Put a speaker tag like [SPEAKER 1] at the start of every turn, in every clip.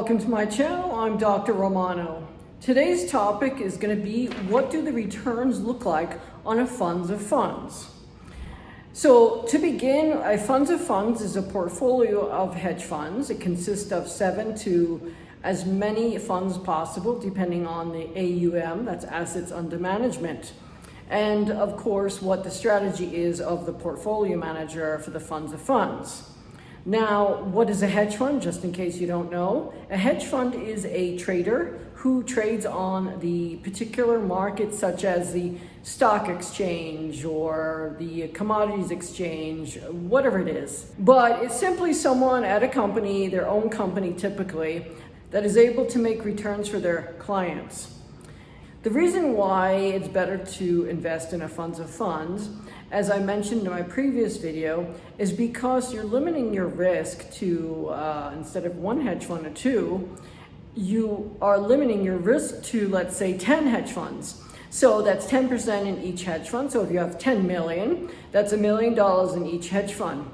[SPEAKER 1] Welcome to my channel. I'm Dr. Romano. Today's topic is going to be, what do the returns look like on a funds of funds? So to begin, a funds of funds is a portfolio of hedge funds. It consists of 7 to as many funds possible, depending on the AUM, that's assets under management. And of course, what the strategy is of the portfolio manager for the funds of funds. Now, what is a hedge fund? Just in case you don't know, a hedge fund is a trader who trades on the particular market, such as the stock exchange or the commodities exchange, whatever it is. But it's simply someone at a company, their own company typically, that is able to make returns for their clients. The reason why it's better to invest in a funds of funds, as I mentioned in my previous video, is because you're limiting your risk to, instead of one hedge fund or two, you are limiting your risk to, let's say, 10 hedge funds. So that's 10% in each hedge fund. So if you have 10 million, that's $1 million in each hedge fund,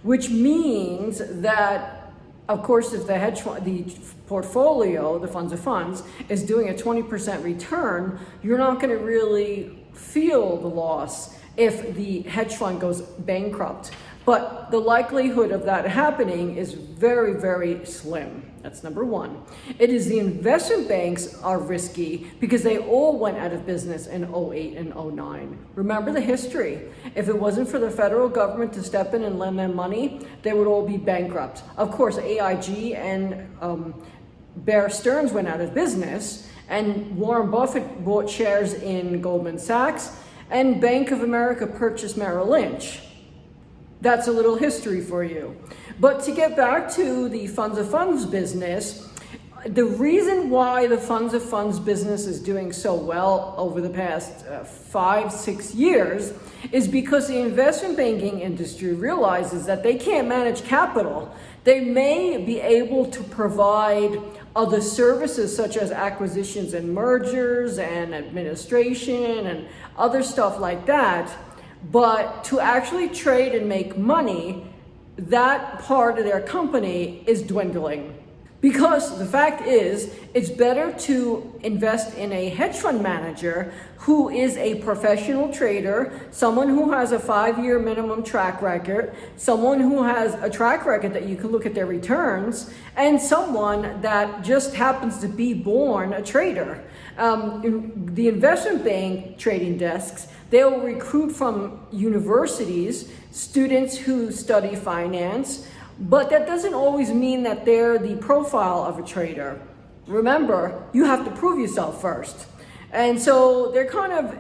[SPEAKER 1] which means that, of course, if the hedge fund, the portfolio, the funds of funds, is doing a 20% return, you're not going to really feel the loss if the hedge fund goes bankrupt. But the likelihood of that happening is very, very slim. That's number one. It is the investment banks are risky because they all went out of business in 08 and 09. Remember the history. If it wasn't for the federal government to step in and lend them money, they would all be bankrupt. Of course, AIG and Bear Stearns went out of business, and Warren Buffett bought shares in Goldman Sachs, and Bank of America purchased Merrill Lynch. That's a little history for you. But to get back to the funds of funds business, the reason why the funds of funds business is doing so well over the past 5-6 years is because the investment banking industry realizes that they can't manage capital. They may be able to provide other services such as acquisitions and mergers and administration and other stuff like that, but to actually trade and make money, that part of their company is dwindling. Because the fact is, it's better to invest in a hedge fund manager who is a professional trader, someone who has a 5-year minimum track record, someone who has a track record that you can look at their returns, and someone that just happens to be born a trader. The investment bank trading desks, they'll recruit from universities, students who study finance, but that doesn't always mean that they're the profile of a trader. Remember, you have to prove yourself first. And so they're kind of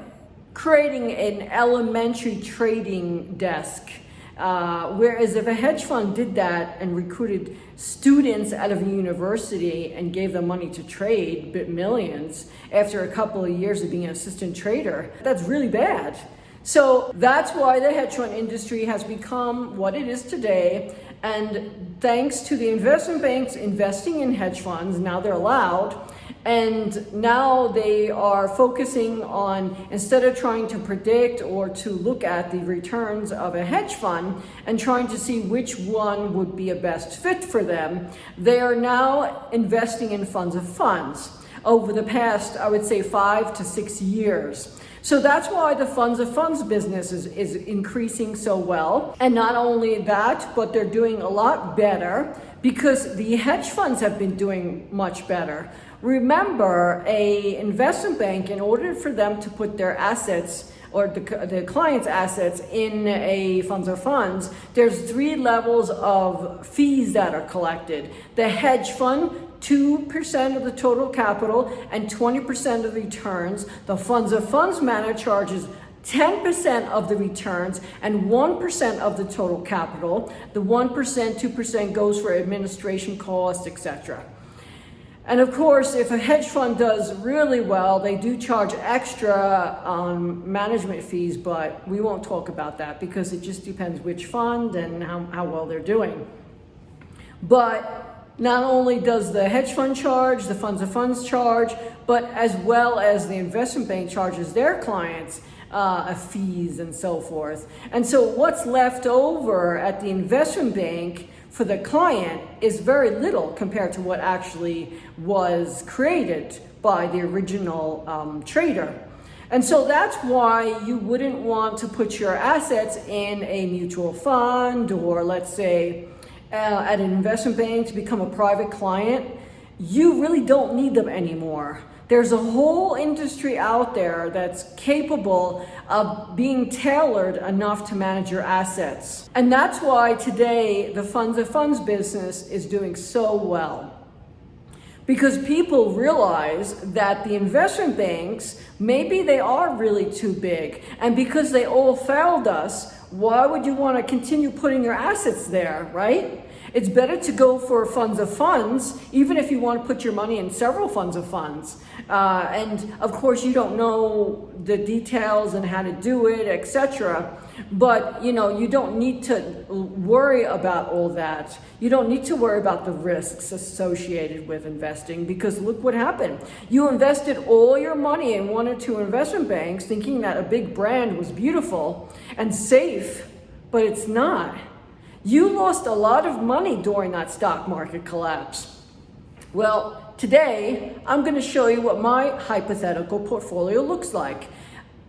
[SPEAKER 1] creating an elementary trading desk. Whereas if a hedge fund did that and recruited students out of a university and gave them money to trade millions after a couple of years of being an assistant trader, that's really bad. So that's why the hedge fund industry has become what it is today. And thanks to the investment banks investing in hedge funds, now they're allowed. And now they are focusing on, instead of trying to predict or to look at the returns of a hedge fund and trying to see which one would be a best fit for them, they are now investing in funds of funds over the past, I would say, 5 to 6 years. So that's why the funds of funds business is increasing so well. And not only that, but they're doing a lot better because the hedge funds have been doing much better. Remember, a investment bank, in order for them to put their assets or the client's assets in a funds of funds, there's 3 levels of fees that are collected. The hedge fund, 2% of the total capital and 20% of the returns. The funds of funds manager charges 10% of the returns and 1% of the total capital. The 1%, 2% goes for administration costs, etc. And of course, if a hedge fund does really well, they do charge extra management fees, but we won't talk about that because it just depends which fund and how well they're doing. But not only does the hedge fund charge, the funds of funds charge, but as well as the investment bank charges their clients fees and so forth. And so what's left over at the investment bank for the client is very little compared to what actually was created by the original trader. And so that's why you wouldn't want to put your assets in a mutual fund, or let's say at an investment bank to become a private client. You really don't need them anymore. There's a whole industry out there that's capable of being tailored enough to manage your assets. And that's why today the funds of funds business is doing so well. Because people realize that the investment banks, maybe they are really too big. And because they all failed us, why would you want to continue putting your assets there, right? It's better to go for funds of funds, even if you want to put your money in several funds of funds. And of course, you don't know the details and how to do it, etc. But you don't need to worry about all that. You don't need to worry about the risks associated with investing, because look what happened. You invested all your money in one or two investment banks thinking that a big brand was beautiful and safe, but it's not. You lost a lot of money during that stock market collapse. Well, today I'm going to show you what my hypothetical portfolio looks like.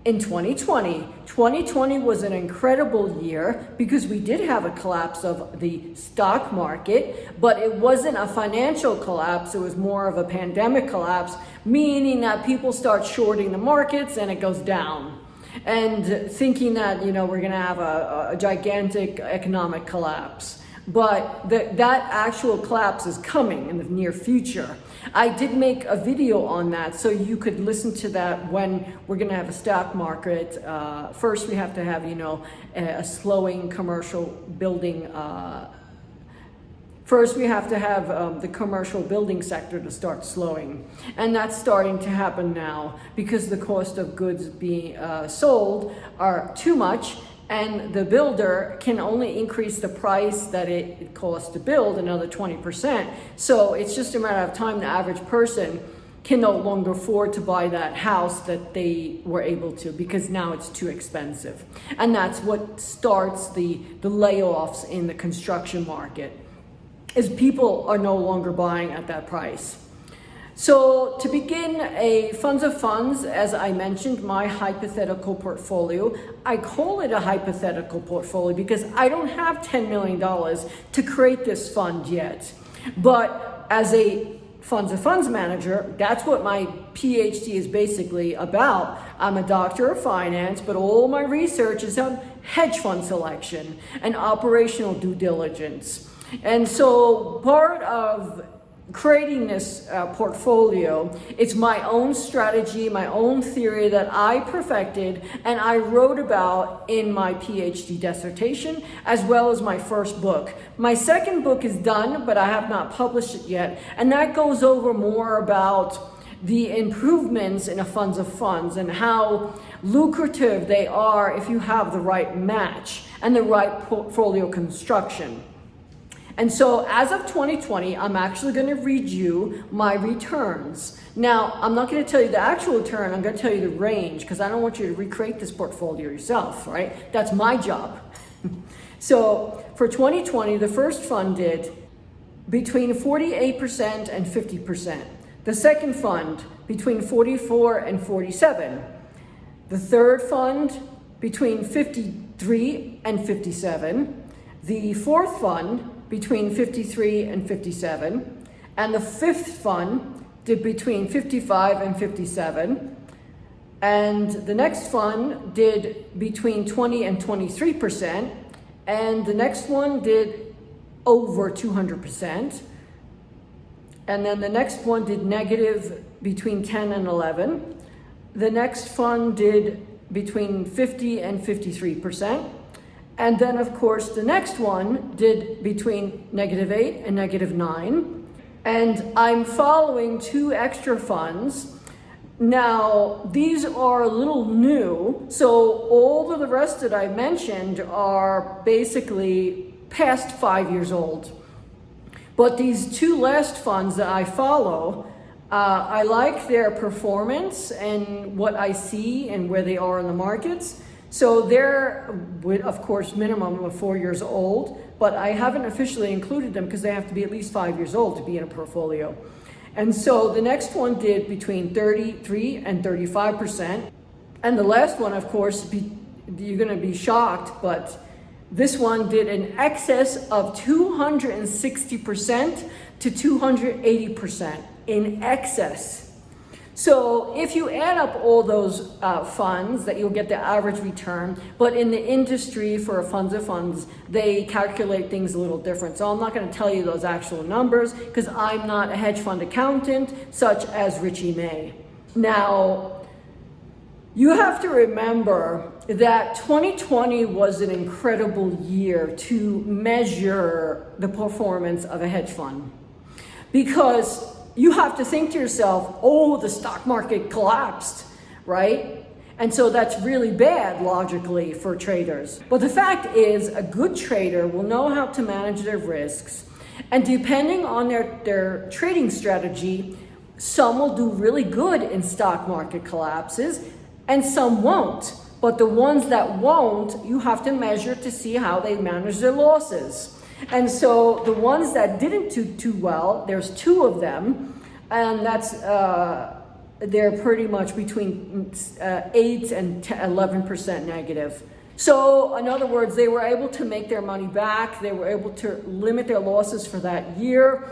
[SPEAKER 1] In 2020 was an incredible year because we did have a collapse of the stock market, but it wasn't a financial collapse. It was more of a pandemic collapse, meaning that people start shorting the markets and it goes down. And thinking that, we're going to have a gigantic economic collapse. But that actual collapse is coming in the near future. I did make a video on that, so you could listen to that when we're going to have a stock market. First, we have to have, a slowing commercial building. First, we have to have the commercial building sector to start slowing. And that's starting to happen now because the cost of goods being sold are too much, and the builder can only increase the price that it costs to build another 20%. So it's just a matter of time the average person can no longer afford to buy that house that they were able to, because now it's too expensive. And that's what starts the layoffs in the construction market, is people are no longer buying at that price. So to begin a funds of funds, as I mentioned, my hypothetical portfolio, I call it a hypothetical portfolio because I don't have $10 million to create this fund yet. But as a funds of funds manager, that's what my PhD is basically about. I'm a doctor of finance, but all my research is on hedge fund selection and operational due diligence. And so part of creating this portfolio, it's my own strategy, my own theory that I perfected and I wrote about in my PhD dissertation, as well as my first book. My second book is done, but I have not published it yet, and that goes over more about the improvements in a funds of funds and how lucrative they are if you have the right match and the right portfolio construction. And so as of 2020, I'm actually going to read you my returns. Now, I'm not going to tell you the actual return, I'm going to tell you the range, because I don't want you to recreate this portfolio yourself, right? That's my job. So for 2020, the first fund did between 48% and 50%. The second fund between 44 and 47. The third fund between 53 and 57. The fourth fund between 53 and 57, and the fifth fund did between 55 and 57, and the next fund did between 20 and 23%, and the next one did over 200%, and then the next one did negative between 10 and 11. The next fund did between 50 and 53%. And then, of course, the next one did between -8 and -9. And I'm following two extra funds. Now, these are a little new, so all of the rest that I mentioned are basically past 5 years old. But these two last funds that I follow I like their performance and what I see and where they are in the markets. So they're, of course, minimum of 4 years old, but I haven't officially included them because they have to be at least 5 years old to be in a portfolio. And so the next one did between 33 and 35%. And the last one, of course, you're going to be shocked, but this one did an excess of 260% to 280% in excess. So if you add up all those funds, that you'll get the average return, but in the industry for funds of funds, they calculate things a little different. So I'm not going to tell you those actual numbers because I'm not a hedge fund accountant such as Richie May. Now, you have to remember that 2020 was an incredible year to measure the performance of a hedge fund, because you have to think to yourself, oh, the stock market collapsed, right? And so that's really bad logically for traders. But the fact is, a good trader will know how to manage their risks. And depending on their trading strategy, some will do really good in stock market collapses and some won't. But the ones that won't, you have to measure to see how they manage their losses. And so the ones that didn't do too well, there's two of them, and that's they're pretty much between 8 and 11% negative. So in other words, they were able to make their money back. They were able to limit their losses for that year.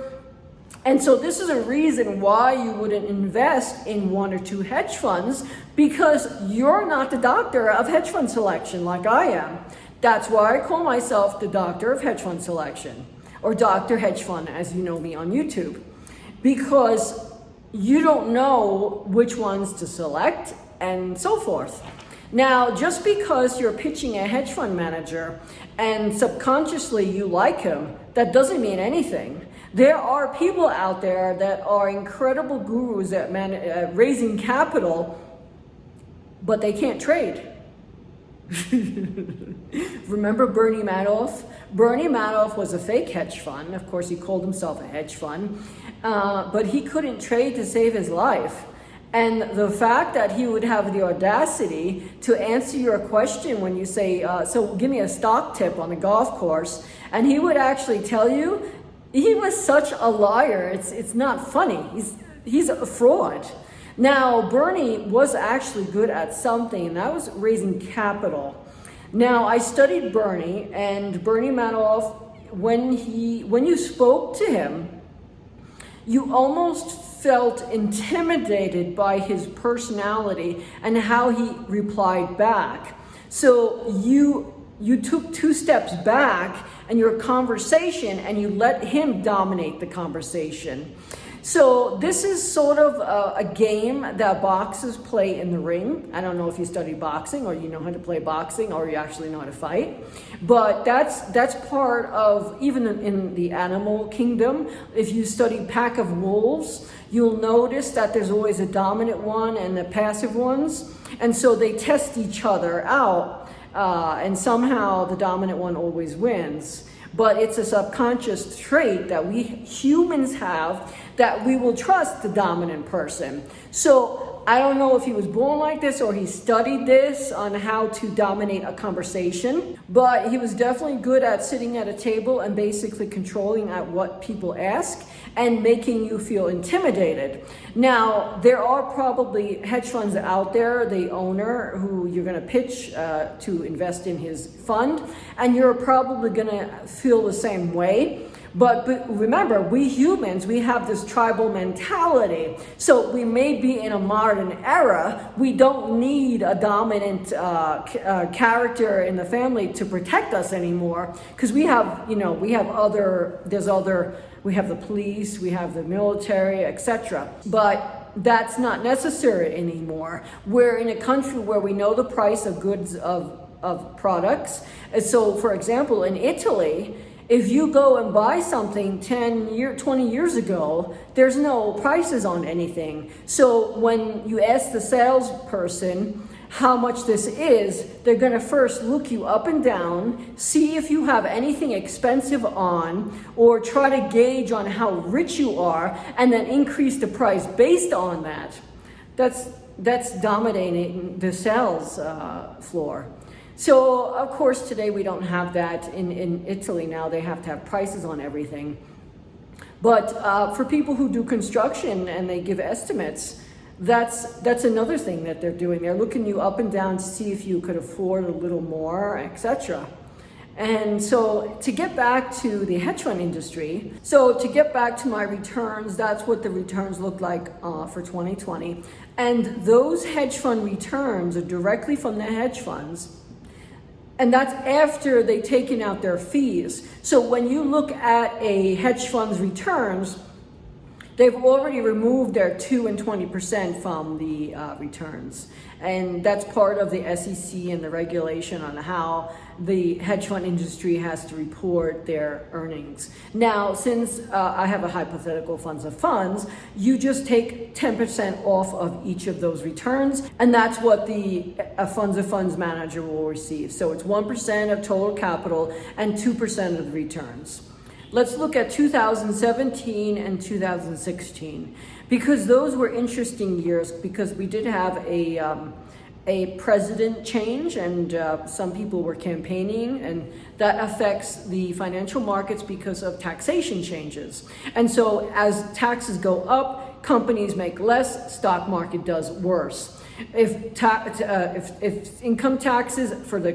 [SPEAKER 1] And so this is a reason why you wouldn't invest in one or two hedge funds, because you're not the doctor of hedge fund selection like I am. That's why I call myself the doctor of hedge fund selection, or Dr. Hedge Fund, as you know me on YouTube, because you don't know which ones to select and so forth. Now, just because you're pitching a hedge fund manager and subconsciously you like him, that doesn't mean anything. There are people out there that are incredible gurus at raising capital, but they can't trade. Remember Bernie Madoff? Bernie Madoff was a fake hedge fund. Of course, he called himself a hedge fund, but he couldn't trade to save his life. And the fact that he would have the audacity to answer your question when you say, so give me a stock tip on the golf course, and he would actually tell you, he was such a liar. It's not funny. He's a fraud. Now, Bernie was actually good at something, and that was raising capital. Now, I studied Bernie, and Bernie Madoff, when you spoke to him, you almost felt intimidated by his personality and how he replied back. So you took 2 steps back in your conversation and you let him dominate the conversation. So this is sort of a game that boxers play in the ring. I don't know if you study boxing or you know how to play boxing or you actually know how to fight, but that's part of, even in the animal kingdom, if you study pack of wolves, you'll notice that there's always a dominant one and the passive ones. And so they test each other out, and somehow the dominant one always wins. But it's a subconscious trait that we humans have, that we will trust the dominant person. So I don't know if he was born like this or he studied this on how to dominate a conversation, but he was definitely good at sitting at a table and basically controlling at what people ask and making you feel intimidated. Now, there are probably hedge funds out there, the owner who you're going to pitch to invest in his fund, and you're probably going to feel the same way. But remember, we humans, we have this tribal mentality. So we may be in a modern era. We don't need a dominant character in the family to protect us anymore, because we have the police, we have the military, etc. But that's not necessary anymore. We're in a country where we know the price of goods, of products. And so, for example, in Italy, if you go and buy something 20 years ago, there's no prices on anything. So when you ask the salesperson, how much this is, they're going to first look you up and down, see if you have anything expensive on, or try to gauge on how rich you are, and then increase the price based on that. That's dominating the sales floor. So of course today we don't have that. In Italy now they have to have prices on everything. But for people who do construction and they give estimates, that's another thing that they're doing. They're looking you up and down to see if you could afford a little more, etc. And so to get back to the hedge fund industry, so to get back to my returns, that's what the returns look like for 2020. And those hedge fund returns are directly from the hedge funds. And that's after they've taken out their fees. So when you look at a hedge fund's returns, they've already removed their 2 and 20% from the returns. And that's part of the SEC and the regulation on how the hedge fund industry has to report their earnings. Now, since I have a hypothetical funds of funds, you just take 10% off of each of those returns, and that's what the funds of funds manager will receive. So it's 1% of total capital and 2% of the returns. Let's look at 2017 and 2016, because those were interesting years, because we did have a president change, and some people were campaigning, and that affects the financial markets because of taxation changes. And so as taxes go up, companies make less, stock market does worse. If income taxes for the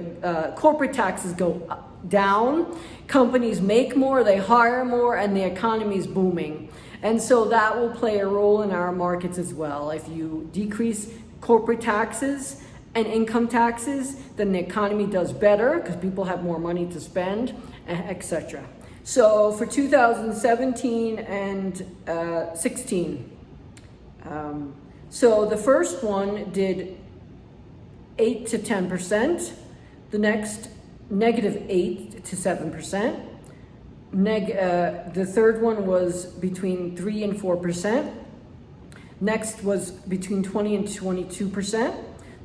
[SPEAKER 1] corporate taxes go down, companies make more, they hire more, and the economy is booming. And so that will play a role in our markets as well. If you decrease corporate taxes and income taxes, then the economy does better because people have more money to spend, etc. So for 2017 and 16, so the first one did 8 to 10%, the next -8 to 7%. The third one was between 3 and 4%. Next was between 20 and 22%.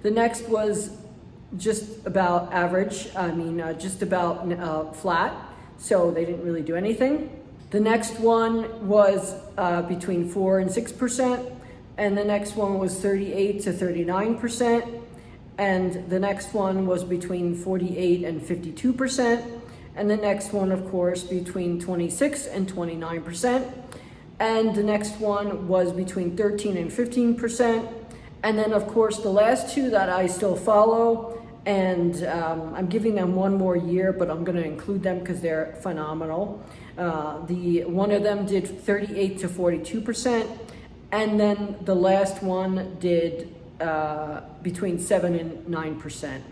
[SPEAKER 1] The next was just about average, just about flat, so they didn't really do anything. The next one was between 4 and 6%, and the next one was 38 to 39%, and the next one was between 48 and 52%, and the next one, of course, between 26 and 29%, and the next one was between 13 and 15%, and then, of course, the last two that I still follow, and I'm giving them one more year, but I'm going to include them because they're phenomenal. One of them did 38 to 42%, and then the last one did between 7 and 9%.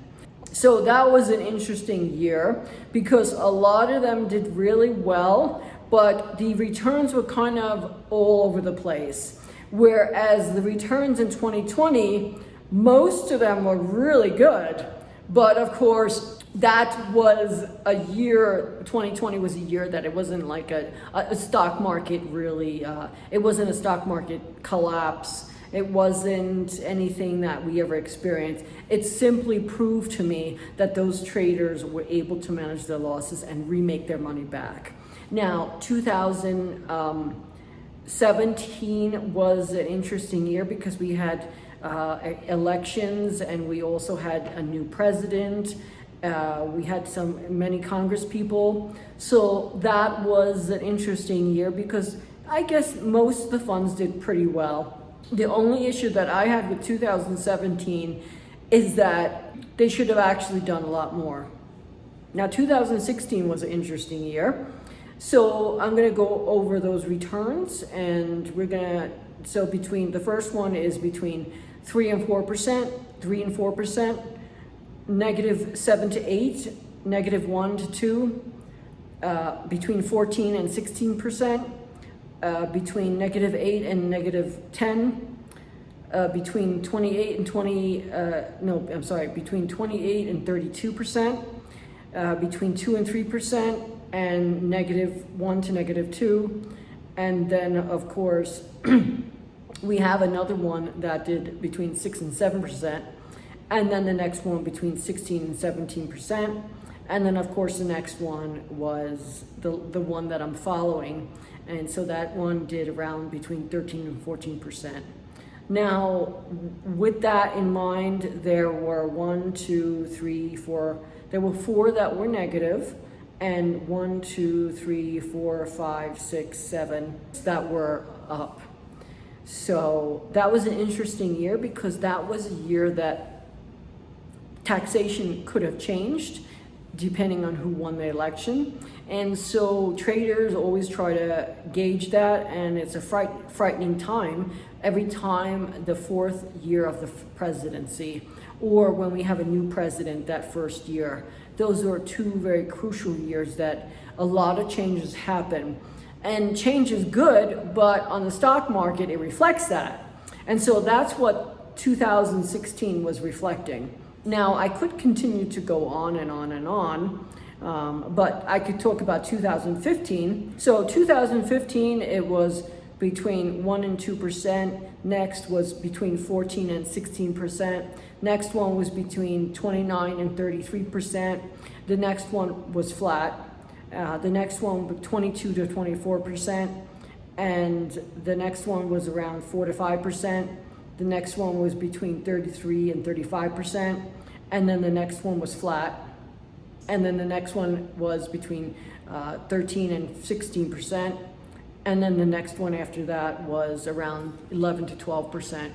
[SPEAKER 1] So that was an interesting year because a lot of them did really well, but the returns were kind of all over the place. Whereas the returns in 2020, most of them were really good. But of course, that was a year, 2020 was a year that it wasn't like a stock market really, it wasn't a stock market collapse. It wasn't anything that we ever experienced. It simply proved to me that those traders were able to manage their losses and remake their money back. Now, 2017 was an interesting year because we had elections, and we also had a new president. We had many Congress people. So that was an interesting year because I guess most of the funds did pretty well. The only issue that I had with 2017 is that they should have actually done a lot more. Now, 2016 was an interesting year. So I'm going to go over those returns, and so the first one is between 3 and 4%, 3 and 4%, -7 to 8, -1 to 2, between 14 and 16%, between -8 and -10, between 28 and 32%, between 2 and 3%, and -1 to -2. And then, of course, we have another one that did between 6 and 7%. and then the next one between 16 and 17%. And then of course the next one was the one that I'm following. And so that one did around between 13 and 14%. Now, with that in mind, there were there were 4 that were negative, and 1, 2, 3, 4, 5, 6, 7 that were up. So that was an interesting year because that was a year that taxation could have changed depending on who won the election. And so traders always try to gauge that, and it's a frightening time every time the 4th year of the presidency, or when we have a new president that first year. Those are 2 very crucial years that a lot of changes happen. And change is good, but on the stock market, it reflects that. And so that's what 2016 was reflecting. Now, I could continue to go on and on and on, but I could talk about 2015. So 2015, it was between 1 and 2%. Next was between 14 and 16%. Next one was between 29 and 33%. The next one was flat. The next one 22 to 24%. And the next one was around 4 to 5%. The next one was between 33 and 35%. And then the next one was flat. And then the next one was between 13 and 16%. And then the next one after that was around 11 to 12%.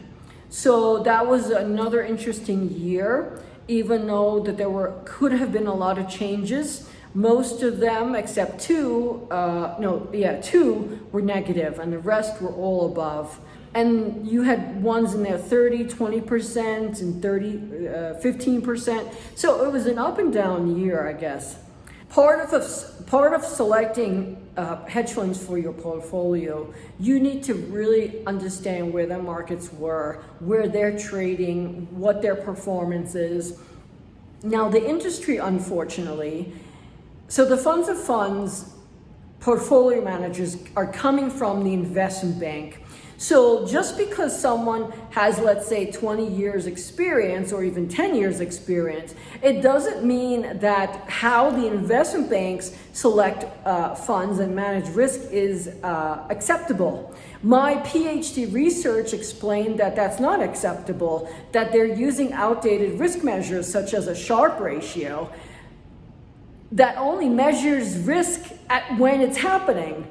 [SPEAKER 1] So that was another interesting year, even though that could have been a lot of changes. Most of them, except 2 were negative, and the rest were all above. And you had ones in there 30, 20%, and 15%. So it was an up and down year, I guess. Part of selecting hedge funds for your portfolio, you need to really understand where the markets were, where they're trading, what their performance is. Now, the industry, unfortunately, so the funds of funds portfolio managers are coming from the investment bank. So just because someone has, let's say, 20 years experience or even 10 years experience, it doesn't mean that how the investment banks select funds and manage risk is acceptable. My PhD research explained that that's not acceptable, that they're using outdated risk measures such as a Sharpe ratio that only measures risk when it's happening.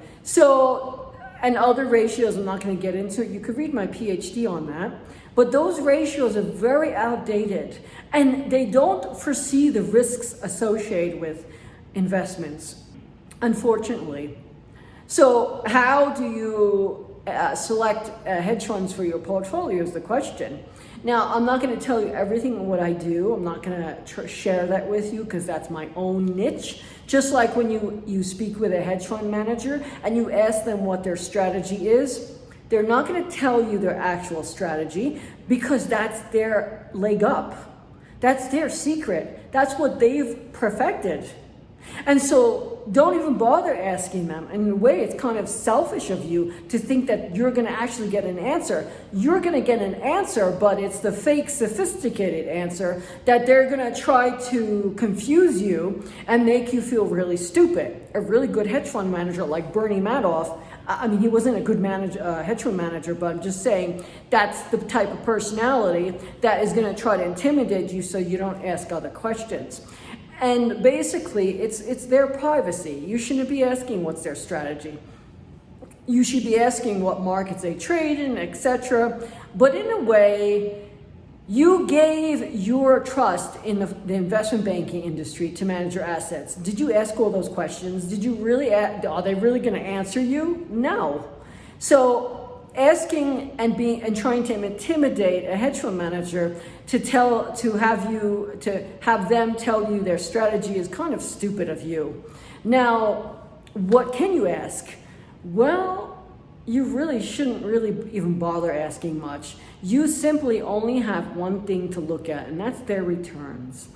[SPEAKER 1] And other ratios, I'm not going to get into it. You could read my PhD on that. But those ratios are very outdated, and they don't foresee the risks associated with investments, unfortunately. So how do you select hedge funds for your portfolio is the question. Now, I'm not going to tell you everything what I do. I'm not going to share that with you because that's my own niche. Just like when you speak with a hedge fund manager and you ask them what their strategy is, they're not going to tell you their actual strategy because that's their leg up. That's their secret. That's what they've perfected. And so don't even bother asking them. And in a way, it's kind of selfish of you to think that you're going to actually get an answer. You're going to get an answer, but it's the fake, sophisticated answer that they're going to try to confuse you and make you feel really stupid. A really good hedge fund manager like Bernie Madoff, I mean, he wasn't a good hedge fund manager, but I'm just saying that's the type of personality that is going to try to intimidate you so you don't ask other questions. And basically, it's their privacy. You shouldn't be asking what's their strategy. You should be asking what markets they trade in, etc. But in a way, you gave your trust in the investment banking industry to manage your assets. Did you ask all those questions? Did you really? Are they really going to answer you? No. So asking and trying to intimidate a hedge fund manager to have them tell you their strategy is kind of stupid of you. Now, what can you ask? Well, you really shouldn't really even bother asking much. You simply only have one thing to look at, and that's their returns.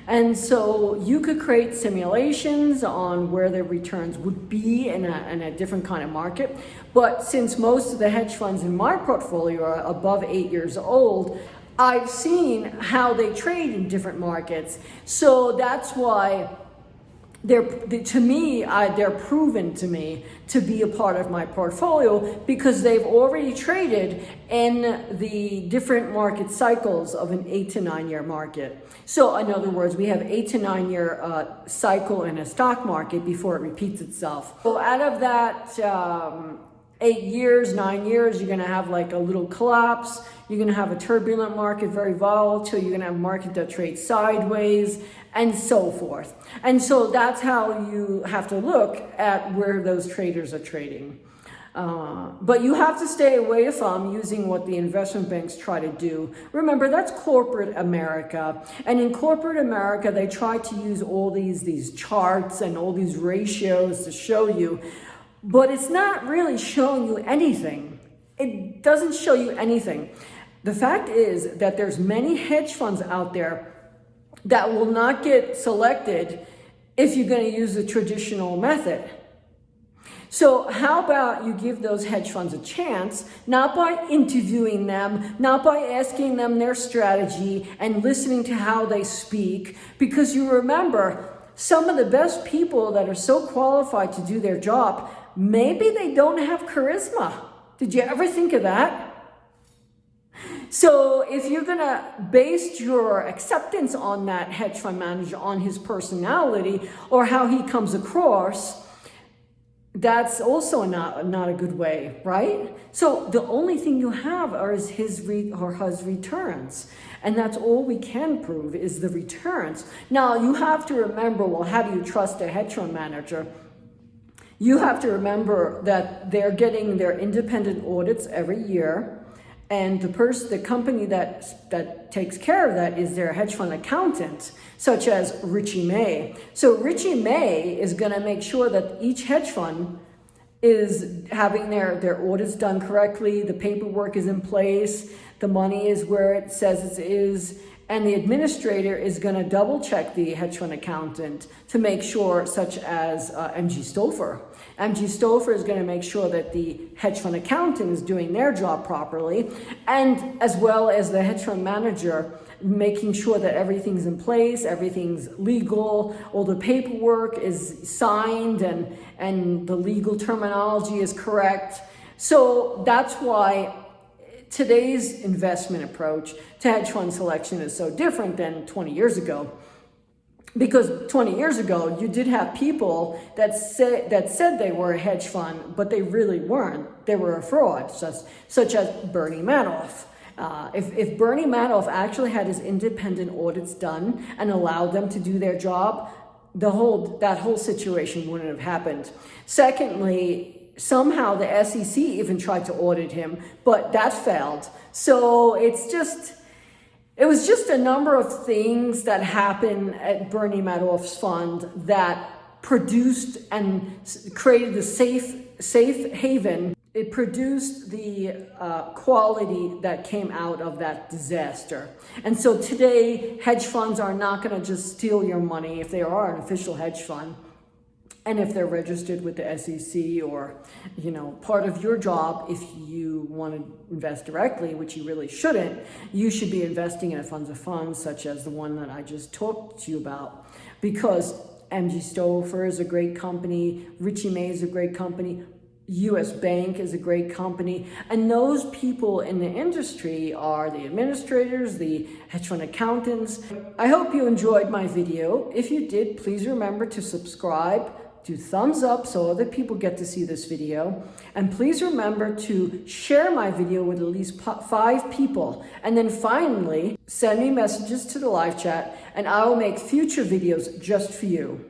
[SPEAKER 1] And so you could create simulations on where their returns would be in a different kind of market. But since most of the hedge funds in my portfolio are above 8 years old, I've seen how they trade in different markets. So that's why they're proven to me to be a part of my portfolio, because they've already traded in the different market cycles of an 8 to 9 year market. So in other words, we have 8 to 9 year cycle in a stock market before it repeats itself. So out of that 8 years, 9 years, you're gonna have like a little collapse. You're gonna have a turbulent market, very volatile. You're gonna have a market that trades sideways, and so forth. And so that's how you have to look at where those traders are trading. But you have to stay away from using what the investment banks try to do. Remember, that's corporate America. And in corporate America, they try to use all these charts and all these ratios to show you, but it's not really showing you anything. It doesn't show you anything. The fact is that there's many hedge funds out there that will not get selected if you're going to use the traditional method. So how about you give those hedge funds a chance, not by interviewing them, not by asking them their strategy and listening to how they speak, because you remember, some of the best people that are so qualified to do their job, maybe they don't have charisma. Did you ever think of that? So if you're going to base your acceptance on that hedge fund manager on his personality or how he comes across, that's also not a good way, right? So the only thing you have is his returns. And that's all we can prove is the returns. Now, you have to remember, well, how do you trust a hedge fund manager? You have to remember that they're getting their independent audits every year. And the company that takes care of that is their hedge fund accountant, such as Richie May. So Richie May is going to make sure that each hedge fund is having their audits done correctly, the paperwork is in place, the money is where it says it is, and the administrator is going to double check the hedge fund accountant to make sure, such as MG Stouffer. MG Stouffer is going to make sure that the hedge fund accountant is doing their job properly, and as well as the hedge fund manager making sure that everything's in place, everything's legal, all the paperwork is signed, and the legal terminology is correct. So that's why today's investment approach to hedge fund selection is so different than 20 years ago. Because 20 years ago, you did have people that said they were a hedge fund, but they really weren't. They were a fraud, such as Bernie Madoff. If Bernie Madoff actually had his independent audits done and allowed them to do their job, that whole situation wouldn't have happened. Secondly, somehow the SEC even tried to audit him, but that failed. So it was just a number of things that happened at Bernie Madoff's fund that produced and created the safe haven. It produced the quality that came out of that disaster. And so today, hedge funds are not going to just steal your money if they are an official hedge fund. And if they're registered with the SEC, or, part of your job, if you want to invest directly, which you really shouldn't, you should be investing in a funds of funds, such as the one that I just talked to you about. Because MG Stouffer is a great company, Richie May is a great company, US Bank is a great company, and those people in the industry are the administrators, the hedge fund accountants. I hope you enjoyed my video. If you did, please remember to subscribe, do thumbs up so other people get to see this video, and please remember to share my video with at least 5 people, and then finally send me messages to the live chat, and I will make future videos just for you.